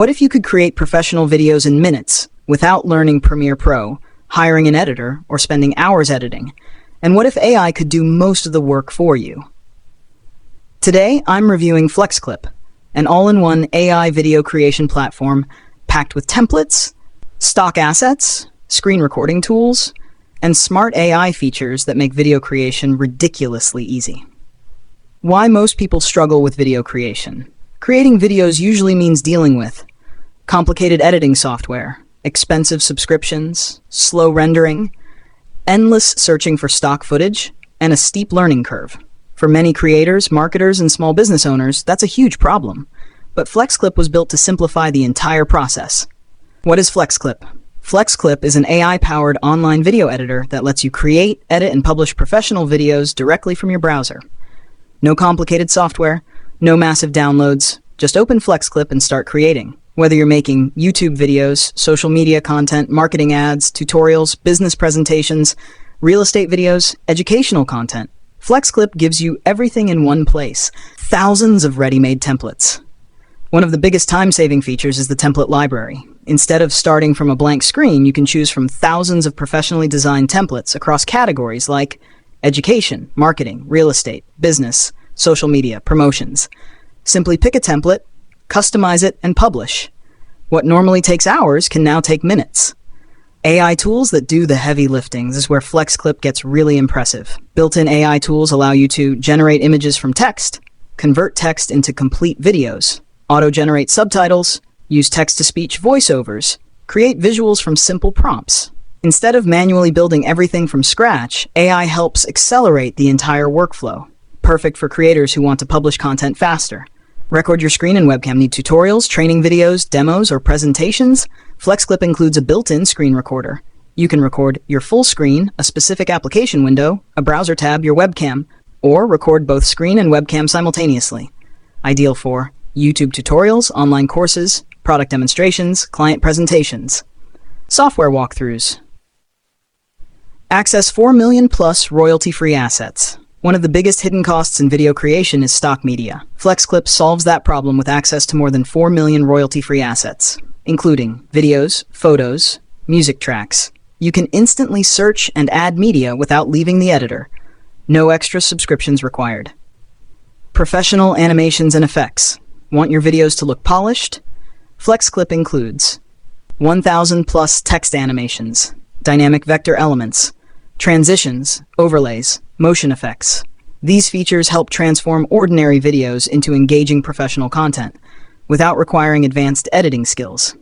What if you could create professional videos in minutes without learning Premiere Pro, hiring an editor, or spending hours editing? And what if AI could do most of the work for you? Today, I'm reviewing FlexClip, an all-in-one AI video creation platform packed with templates, stock assets, screen recording tools, and smart AI features that make video creation ridiculously easy. Why most people struggle with video creation. Creating videos usually means dealing with complicated editing software, expensive subscriptions, slow rendering, endless searching for stock footage, and a steep learning curve. For many creators, marketers, and small business owners, that's a huge problem. But FlexClip was built to simplify the entire process. What is FlexClip? FlexClip is an AI-powered online video editor that lets you create, edit, and publish professional videos directly from your browser. No complicated software, no massive downloads, just open FlexClip and start creating. Whether you're making YouTube videos, social media content, marketing ads, tutorials, business presentations, real estate videos, educational content, FlexClip gives you everything in one place. Thousands of ready-made templates. One of the biggest time-saving features is the template library. Instead of starting from a blank screen, you can choose from thousands of professionally designed templates across categories like education, marketing, real estate, business, social media, promotions. Simply pick a template, customize it, and publish. What normally takes hours can now take minutes. AI tools that do the heavy lifting. This is where FlexClip gets really impressive. Built-in AI tools allow you to generate images from text, convert text into complete videos, auto-generate subtitles, use text-to-speech voiceovers, create visuals from simple prompts. Instead of manually building everything from scratch, AI helps accelerate the entire workflow. Perfect for creators who want to publish content faster. Record your screen and webcam. Need tutorials, training videos, demos, or presentations? FlexClip includes a built-in screen recorder. You can record your full screen, a specific application window, a browser tab, your webcam, or record both screen and webcam simultaneously. Ideal for YouTube tutorials, online courses, product demonstrations, client presentations. Software walkthroughs. Access 4 million plus royalty-free assets. One of the biggest hidden costs in video creation is stock media. FlexClip solves that problem with access to more than 4 million royalty-free assets, including videos, photos, music tracks. You can instantly search and add media without leaving the editor. No extra subscriptions required. Professional animations and effects. Want your videos to look polished? FlexClip includes 1,000 plus text animations, dynamic vector elements, transitions, overlays, motion effects. These features help transform ordinary videos into engaging professional content without requiring advanced editing skills.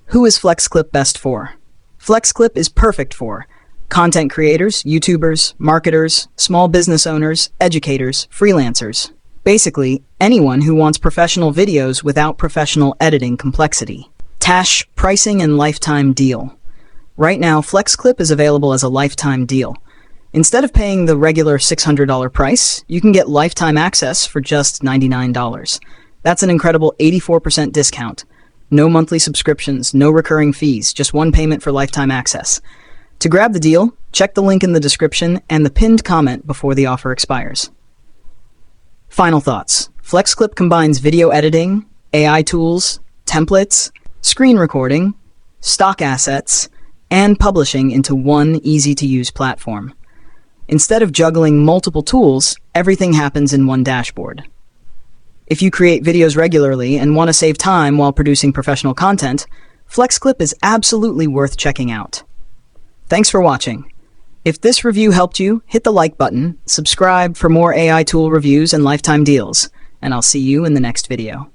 Who is FlexClip best for? FlexClip is perfect for content creators, YouTubers, marketers, small business owners, educators, freelancers. Basically, anyone who wants professional videos without professional editing complexity. Tash, pricing, and lifetime deal. Right now, FlexClip is available as a lifetime deal. Instead of paying the regular $600 price, you can get lifetime access for just $99. That's an incredible 84% discount. No monthly subscriptions, no recurring fees, just one payment for lifetime access. To grab the deal, check the link in the description and the pinned comment before the offer expires. Final thoughts. FlexClip combines video editing, AI tools, templates, screen recording, stock assets, and publishing into one easy-to-use platform. Instead of juggling multiple tools, everything happens in one dashboard. If you create videos regularly and want to save time while producing professional content, FlexClip is absolutely worth checking out. Thanks for watching. If this review helped you, hit the like button, subscribe for more AI tool reviews and lifetime deals, and I'll see you in the next video.